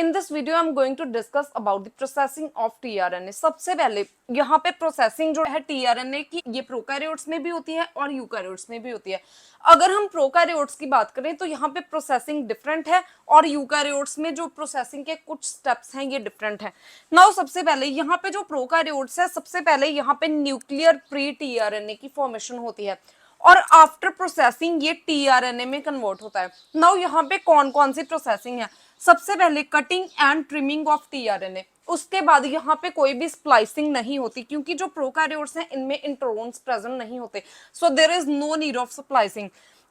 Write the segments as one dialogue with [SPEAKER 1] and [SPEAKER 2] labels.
[SPEAKER 1] In this video I'm going to discuss about the processing of tRNA। सबसे पहले यहाँ पे प्रोसेसिंग जो है tRNA की, ये प्रोकैरियोट्स में भी होती है और यूकैरियोट्स में भी होती है। अगर हम प्रोकैरियोट्स की बात करें तो यहाँ पे प्रोसेसिंग डिफरेंट है और यूकैरियोट्स में जो प्रोसेसिंग के कुछ स्टेप्स हैं ये डिफरेंट है। नाउ सबसे पहले यहाँ पे जो प्रोकैरियोट्स है, सबसे पहले यहाँ पे न्यूक्लियर प्री tRNA की फॉर्मेशन होती है और आफ्टर प्रोसेसिंग ये tRNA में कन्वर्ट होता है। नाउ यहाँ पे कौन कौन सी प्रोसेसिंग है? सबसे पहले cutting and trimming of tRNA, उसके बाद यहाँ पे कोई भी स्प्लाइसिंग नहीं होती क्योंकि जो प्रोकैरियोट्स हैं इनमें इंट्रोन्स प्रेजेंट नहीं होते, so there is no need of splicing.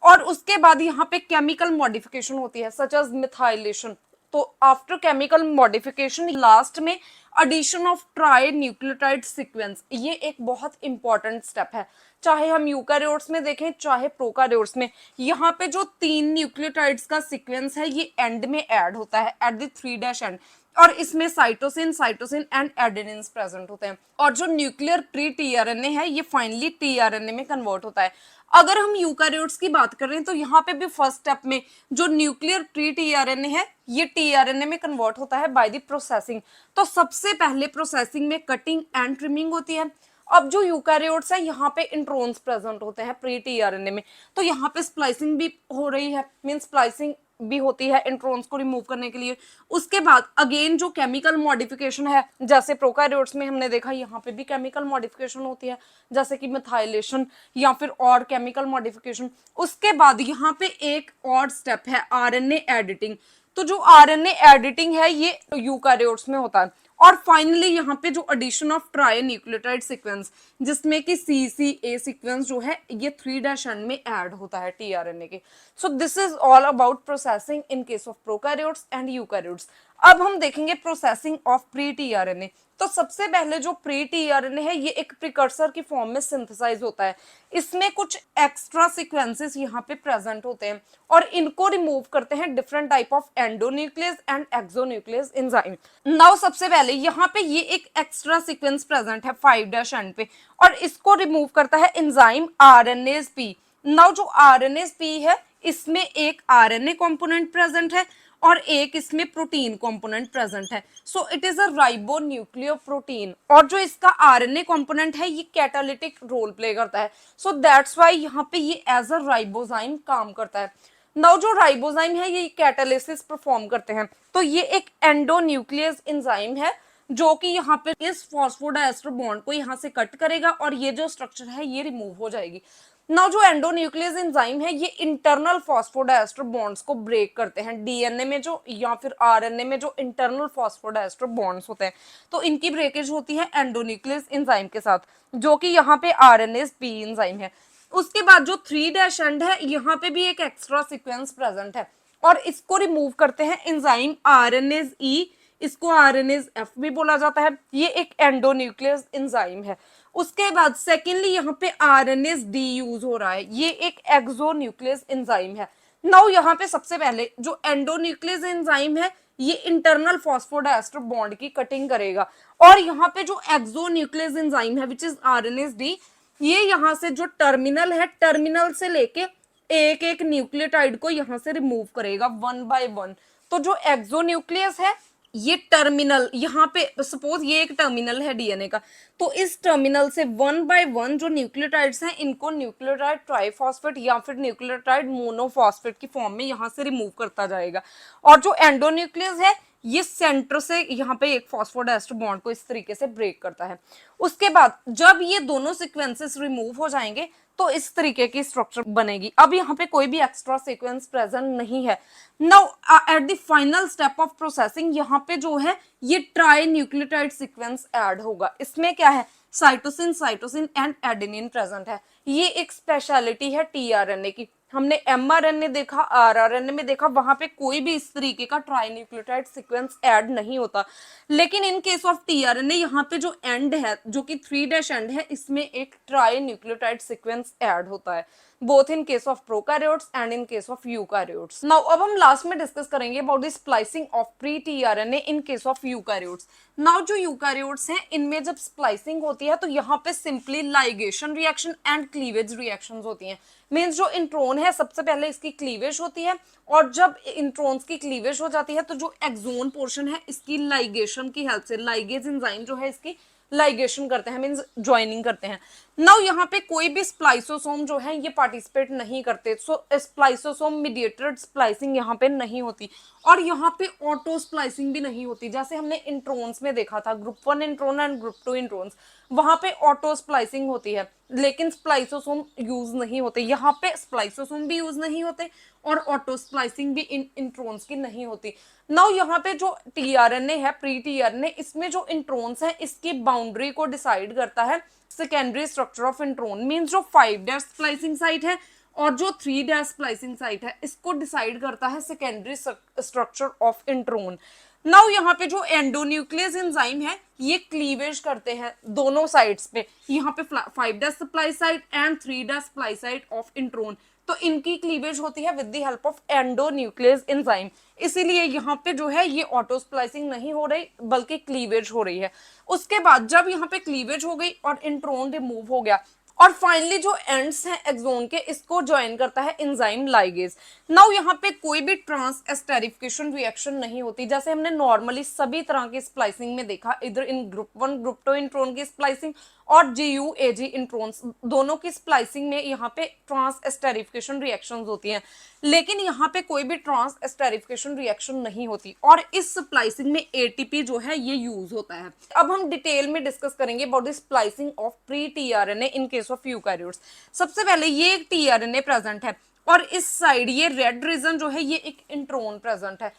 [SPEAKER 1] और उसके बाद यहाँ पे केमिकल मॉडिफिकेशन होती है सच एज मिथाइलेशन। तो आफ्टर केमिकल मॉडिफिकेशन लास्ट में addition of trinucleotide sequence, ये एक बहुत इंपॉर्टेंट स्टेप है। चाहे हम यूकैरियोट्स में देखें चाहे प्रोकैरियोट्स में, यहाँ पे जो 3 न्यूक्लियोटाइड्स का सीक्वेंस है ये एंड में ऐड होता है एट द 3' एंड, और इसमें साइटोसिन एंड एडेनिन प्रेजेंट होते हैं। और जो न्यूक्लियर प्री tRNA है ये फाइनली tRNA में कन्वर्ट होता है। अगर हम यूकैरियोट्स की बात करें तो यहाँ पे भी फर्स्ट स्टेप में जो न्यूक्लियर प्री tRNA है ये tRNA में कन्वर्ट होता है बाय द प्रोसेसिंग। तो सबसे पहले प्रोसेसिंग में कटिंग एंड ट्रिमिंग होती है। अब जो यूकैरियोट्स है यहाँ पे इंट्रोन्स प्रेजेंट होते हैं प्री tRNA में, तो यहाँ पे स्प्लाइसिंग भी हो रही है, मीन स्प्लाइसिंग भी होती है इंट्रोन्स को रिमूव करने के लिए। उसके बाद अगेन जो केमिकल मॉडिफिकेशन है, जैसे प्रोकैरियोट्स में हमने देखा यहाँ पे भी केमिकल मॉडिफिकेशन होती है जैसे कि मिथाइलेशन या फिर और केमिकल मॉडिफिकेशन। उसके बाद यहाँ पे एक और स्टेप है आरएनए एडिटिंग। तो जो आरएनए एडिटिंग है ये यूकैरियोट्स में होता है। और फाइनली यहाँ पे जो addition of trinucleotide sequence, जिसमें कि CCA सीक्वेंस जो है ये 3' एंड में ऐड होता है tRNA के। So this is all about processing in case of prokaryotes and eukaryotes. अब हम देखेंगे प्रोसेसिंग ऑफ प्री tRNA। तो सबसे पहले जो प्री tRNA है ये एक प्रिकर्सर की फॉर्म में सिंथेसाइज होता है। इसमें कुछ एक्स्ट्रा सीक्वेंसेस यहाँ पे प्रेजेंट होते हैं और इनको रिमूव करते हैं different type of endonuclease and exonuclease enzyme. Now सबसे पहले यहाँ पे ये एक एक्स्ट्रा सीक्वेंस प्रेजेंट है 5' एंड पे, और इसको रिमूव करता है एंजाइम RNase P। नाउ जो RNase P है इसमें एक RNA कंपोनेंट प्रेजेंट है और एक इसमें प्रोटीन कंपोनेंट प्रेजेंट है। So it is a ribonucleoprotein, और जो इसका आरएनए कंपोनेंट है ये कैटालिटिक रोल प्ले करता है। सो दैट्स व्हाई यहाँ पे ये एज अ राइबोजाइम काम करता है। नाउ जो राइबोजाइम है ये कैटालिसिस परफॉर्म करते हैं। तो ये एक एंडोन्यूक्लियस एंजाइम है जो कि यहाँ पे इस फॉस्फोडाइएस्टर बॉन्ड को यहाँ से कट करेगा और ये जो स्ट्रक्चर है ये रिमूव हो जाएगी। नाउ जो एंडोन्यूक्लियस एंजाइम है ये इंटरनल फॉस्फोडाइएस्टर बॉन्ड्स को ब्रेक करते हैं। डीएनए में जो या फिर आरएनए में जो इंटरनल फॉस्फोडाइएस्टर बॉन्ड्स होते हैं तो इनकी ब्रेकेज होती है एंडोन्यूक्लियस एंजाइम के साथ, जो कि यहाँ पे RNase P एंजाइम है। उसके बाद जो 3' एंड है यहाँ पे भी एक एक्स्ट्रा सीक्वेंस प्रेजेंट है और इसको रिमूव करते हैं एंजाइम RNase E। इसको RNase F भी बोला जाता है। ये एक एंडोन्यूक्लियस एंजाइम है। उसके बाद सेकेंडली यहाँ पे RNase D यूज हो रहा है, ये एक एक्सोन्यूक्लियस एंजाइम है। नाउ यहाँ पे सबसे पहले जो एंडोन्यूक्लियस एंजाइम है ये इंटरनल फॉस्फोडाइएस्टर बॉन्ड की कटिंग करेगा, और यहाँ पे जो एक्सोन्यूक्लियस एंजाइम है विच इज RNase D, ये यहाँ से जो टर्मिनल है, टर्मिनल से लेके एक एक न्यूक्लियोटाइड को यहाँ से रिमूव करेगा 1 बाय 1। तो जो एक्सोन्यूक्लियस है ये टर्मिनल, यहाँ पे सपोज ये एक टर्मिनल है डीएनए का, तो इस टर्मिनल से 1 बाय 1 जो न्यूक्लियोटाइड्स हैं इनको न्यूक्लियोटाइड ट्राइफॉस्फेट या फिर न्यूक्लियोटाइड मोनोफॉस्फेट की फॉर्म में यहाँ से रिमूव करता जाएगा। और जो एंडोन्यूक्लियस है ये सेंटर से यहाँ पे एक फॉस्फोडाइएस्टर बॉन्ड को इस तरीके से ब्रेक करता है। उसके बाद जब ये दोनों सीक्वेंसेस रिमूव हो जाएंगे तो इस तरीके की स्ट्रक्चर बनेगी। अब यहाँ पे कोई भी एक्स्ट्रा सीक्वेंस प्रेजेंट नहीं है। Now at the final step of processing यहाँ पे जो है ये ट्राई न्यूक्लियोटाइड सीक्वेंस ऐड होगा। इसमें क्या है, साइटोसिन एंड एडेनिन प्रेजेंट है। ये एक स्पेशलिटी है tRNA की। हमने mRNA देखा, rRNA में देखा, वहां पे कोई भी इस तरीके का ट्राई न्यूक्लियोटाइड सीक्वेंस ऐड नहीं होता, लेकिन इन केस ऑफ tRNA यहाँ पे जो एंड है जो कि 3' एंड है इसमें एक ट्राई न्यूक्लियोटाइड सीक्वेंस ऐड होता है, both in case of prokaryotes and in case of eukaryotes. Now अब हम लास्ट में डिस्कस करेंगे about the splicing of pre tRNA in case of eukaryotes. Now जो यूकैरियोट्स हैं इनमें जब स्प्लाइसिंग होती है तो यहाँ पे simply ligation reaction and cleavage reactions होती हैं। मींस जो इंट्रोन है सबसे पहले इसकी क्लीवेज होती है, और जब इंट्रॉन्स की क्लीवेज हो जाती है तो जो एक्सोन पोर्शन है इसकी लाइगेशन की हेल्प से, लाइगेज एंजाइम जो है इसकी लाइगेशन करते हैं, मींस ज्वाइनिंग करते हैं। नाउ यहाँ पे कोई भी स्प्लाइसोसोम जो है ये पार्टिसिपेट नहीं करते, सो स्प्लाइसोसोम मीडिएटेड स्प्लाइसिंग यहाँ पे नहीं होती, और यहाँ पे ऑटो स्प्लाइसिंग भी नहीं होती। जैसे हमने इंट्रोन्स में देखा था, group 1 intron and group 2 introns, वहां पे ऑटो स्प्लाइसिंग होती है लेकिन स्प्लाइसोसोम यूज नहीं होते। यहाँ पे स्प्लाइसोसोम भी यूज नहीं होते और ऑटो स्प्लाइसिंग भी इंट्रोन्स की नहीं होती। नाउ यहाँ पे जो टीआरएनए है, प्री टीआरएनए, इसमें जो इंट्रोन्स है इसकी बाउंड्री को डिसाइड करता है secondary structure of intron, means जो 5' स्प्लाइसिंग साइट है और जो 3' स्प्लाइसिंग साइट है इसको डिसाइड करता है secondary structure of intron. Now यहाँ पे जो एंडोन्यूक्लियस एंजाइम है ये क्लीवेज करते हैं दोनों साइड्स पे, यहाँ पे 5' splice site and 3' splice site of intron, तो इनकी क्लीवेज होती है with the help of endonuclease enzyme. इसीलिए यहाँ पे जो है ये ऑटो स्प्लाइसिंग नहीं हो रही बल्कि क्लीवेज हो रही है। उसके बाद जब यहाँ पे क्लीवेज हो गई और इंट्रोन रिमूव हो गया, और फाइनली जो एंड्स हैं एक्सोन के इसको ज्वाइन करता है एंजाइम लाइगेज। नाउ यहाँ पे कोई भी ट्रांस एस्टेरिफिकेशन रिएक्शन नहीं होती, जैसे हमने नॉर्मली सभी तरह की स्प्लाइसिंग में देखा, इधर इन ग्रुप 1 ग्रुप 2 इंट्रोन की स्प्लाइसिंग और GU-AG इंट्रोन्स दोनों की स्प्लाइसिंग में यहाँ पे ट्रांस एस्टेरिफिकेशन रिएक्शंस होती हैं, लेकिन यहाँ पे कोई भी ट्रांस एस्टेरिफिकेशन रिएक्शन नहीं होती, और इस स्प्लाइसिंग में ATP जो है ये यूज होता है। अब हम डिटेल में डिस्कस करेंगे about the splicing of pre tRNA in case of eukaryotes. सबसे पहले ये एक टीआरएनए प्रेजेंट है और इस साइड ये रेड रीजन जो है ये एक इंट्रोन प्रेजेंट है।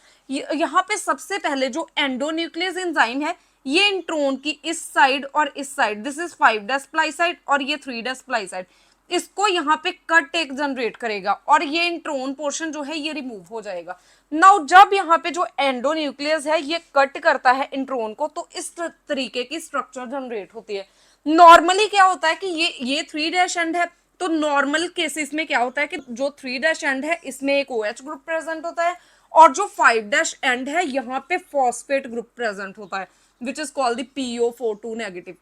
[SPEAKER 1] यहाँ पे सबसे पहले जो एंडोन्यूक्लियस एंजाइम है ये इंट्रोन की इस साइड और इस side, this is 5' splice side और ये 3' स्प्लाइस साइड, इसको यहाँ पे कट एक जनरेट करेगा और ये इंट्रोन पोर्शन जो है ये रिमूव हो जाएगा। नाउ जब यहाँ पे जो एंडोन्यूक्लियस है ये कट करता है इंट्रोन को तो इस तरीके की स्ट्रक्चर जनरेट होती है। नॉर्मली क्या होता है कि ये 3' एंड है, तो नॉर्मल केसेस में क्या होता है कि जो 3' एंड है इसमें एक OH ग्रुप प्रेजेंट होता है और जो 5' एंड है यहाँ पे फॉस्फेट ग्रुप प्रेजेंट होता है which is called the PO42 negative.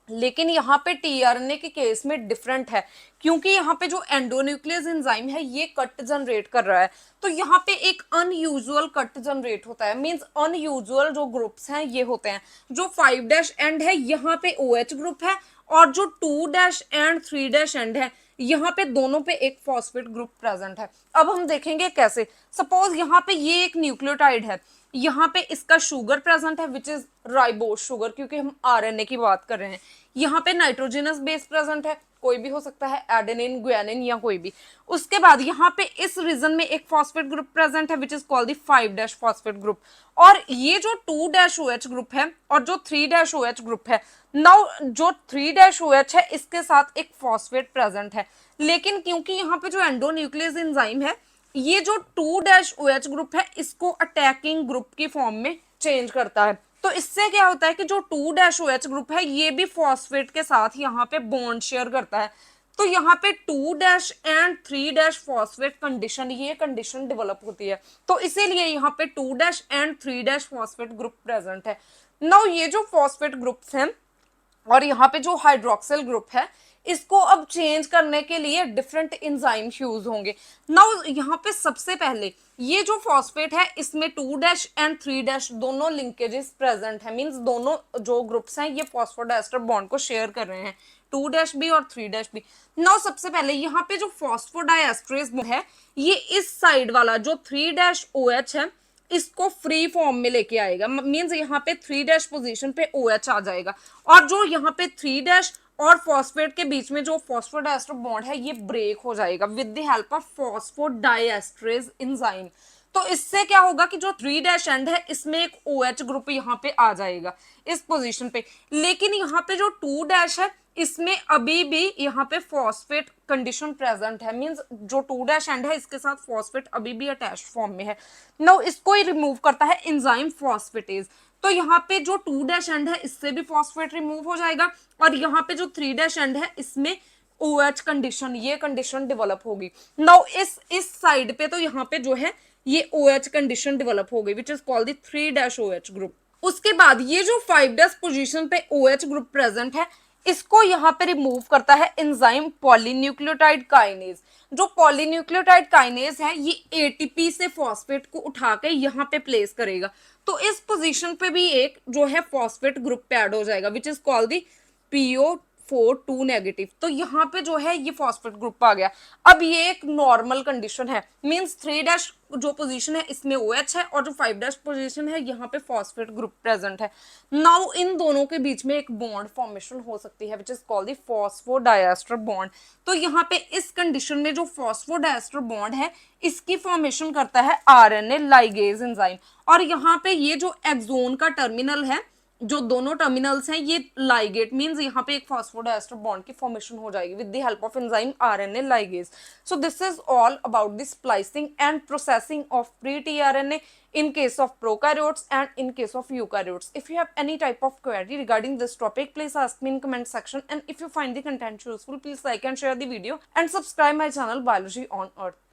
[SPEAKER 1] लेकिन यहाँ पे टीआरएनए के केस में डिफरेंट है, क्योंकि यहाँ पे जो एंडोन्यूक्लियस एंजाइम है ये कट जनरेट कर रहा है, तो यहाँ पे एक अनयूजुअल कट जनरेट होता है। मींस अनयूजुअल जो ग्रुप्स हैं ये होते हैं, जो 5' एंड है यहाँ पे OH ग्रुप है और जो 2' एंड 3' एंड है यहाँ पे दोनों पे एक फॉस्फेट ग्रुप प्रेजेंट है। अब हम देखेंगे कैसे। सपोज यहाँ पे ये एक न्यूक्लियोटाइड है, यहाँ पे इसका शुगर प्रेजेंट है विच इज राइबोस शुगर, क्योंकि हम आरएनए की बात कर रहे हैं। यहाँ पे नाइट्रोजनस बेस प्रेजेंट है, कोई भी हो सकता है, एडेनिन, ग्वानिन या कोई भी। उसके बाद यहाँ पे इस रीजन में एक फॉस्फेट ग्रुप प्रेजेंट है which is called the 5' phosphate group, और ये जो 2' OH ग्रुप है और जो 3' OH ग्रुप है, नाउ जो 3' OH है इसके साथ एक फॉस्फेट प्रेजेंट है, लेकिन क्योंकि यहाँ पे जो एंडोन्यूक्लियस एंजाइम है ये जो 2' OH ग्रुप है इसको अटैकिंग ग्रुप की फॉर्म में चेंज करता है, तो इससे क्या होता है कि जो 2' OH ग्रुप है ये भी फॉस्फेट के साथ यहाँ पे बॉन्ड शेयर करता है, तो यहाँ पे 2' एंड 3' फॉस्फेट कंडीशन, ये कंडीशन डेवलप होती है, तो इसीलिए यहाँ पे 2' एंड 3' फॉस्फेट ग्रुप प्रेजेंट है। नाउ ये जो फॉस्फेट ग्रुप्स हैं और यहाँ पे जो हाइड्रोक्सिल ग्रुप है इसको अब चेंज करने के लिए डिफरेंट एंजाइम यूज होंगे। नाउ यहाँ पे सबसे पहले ये जो फॉस्फेट है इसमें 2' एंड 3' दोनों लिंकेजेस प्रेजेंट है, मींस दोनों जो ग्रुप्स हैं ये फॉस्फोडाइस्टर बॉन्ड को शेयर कर रहे हैं, 2' भी और 3' भी। नाउ सबसे पहले यहाँ पे जो फॉस्फोडाइस्टरेज है ये इस साइड वाला जो 3' OH है इसको फ्री फॉर्म में लेके आएगा, मींस यहाँ पे 3' पोजीशन पे OH आ जाएगा, और जो यहाँ पे 3' और फॉस्फेट के बीच में जो फॉस्फोडाइस्टर बॉन्ड है ये ब्रेक हो जाएगा with the help of phosphodiesterase enzyme. तो इससे क्या होगा कि जो 3' एंड है इसमें एक OH ग्रुप यहाँ पे आ जाएगा इस पोजीशन पे, लेकिन यहाँ पे जो 2' है इसमें अभी भी यहाँ पे फॉस्फेट कंडीशन प्रेजेंट है, मींस जो 2' एंड है इसके साथ फॉस्फेट अभी भी अटैच्ड फॉर्म में है। नाउ इसको ही रिमूव करता है एंजाइम फॉस्फेटेज, तो यहाँ पे जो 2' एंड है इससे भी फॉस्फेट रिमूव हो जाएगा और यहाँ पे जो 3' एंड है इसमें OH कंडीशन, ये कंडीशन डेवलप होगी। नाउ इस साइड पे तो यहाँ पे जो है ये OH कंडीशन डेवलप हो गई which is called the 3' OH group. उसके बाद ये जो 5' पोजीशन पे OH ग्रुप प्रेजेंट है इसको यहाँ पे रिमूव करता है एंजाइम पॉलीन्यूक्लियोटाइड काइनेज। जो पॉलीन्यूक्लियोटाइड काइनेज है ये एटीपी से फॉस्फेट को उठा के यहाँ पे प्लेस करेगा, तो इस पोजीशन पे भी एक जो है फॉस्फेट ग्रुप पे ऐड हो जाएगा which is called the PO4 negative. तो यहाँ पे जो है ये फॉस्फेट ग्रुप आ गया। अब ये एक नॉर्मल कंडीशन है, मींस 3' जो पोजीशन है इसमें OH है और जो 5' पोजीशन है यहाँ पे फॉस्फेट ग्रुप प्रेजेंट है। नाउ इन दोनों के बीच में एक बॉन्ड फॉर्मेशन हो सकती है which is called the phosphodiester bond. तो यहाँ पे इस कंडीशन में जो फॉस्फोडाइएस्टर बॉन्ड है इसकी फॉर्मेशन करता है RNA लाइगेज एंजाइम। और यहाँ पे ये जो एक्सोन का टर्मिनल है, जो दोनों टर्मिनल्स हैं ये लाइगेट मींस यहाँ पे एक फॉस्फोडाइएस्टर बॉन्ड की फॉर्मेशन हो जाएगी with the help of enzyme RNA ligase. So this is all about the splicing and processing of pre-tRNA in case of prokaryotes and in case of eukaryotes. If you have any type of query regarding this topic, please ask me in comment section, and if you find the content useful, please like and share the video and subscribe my channel Biology on Earth.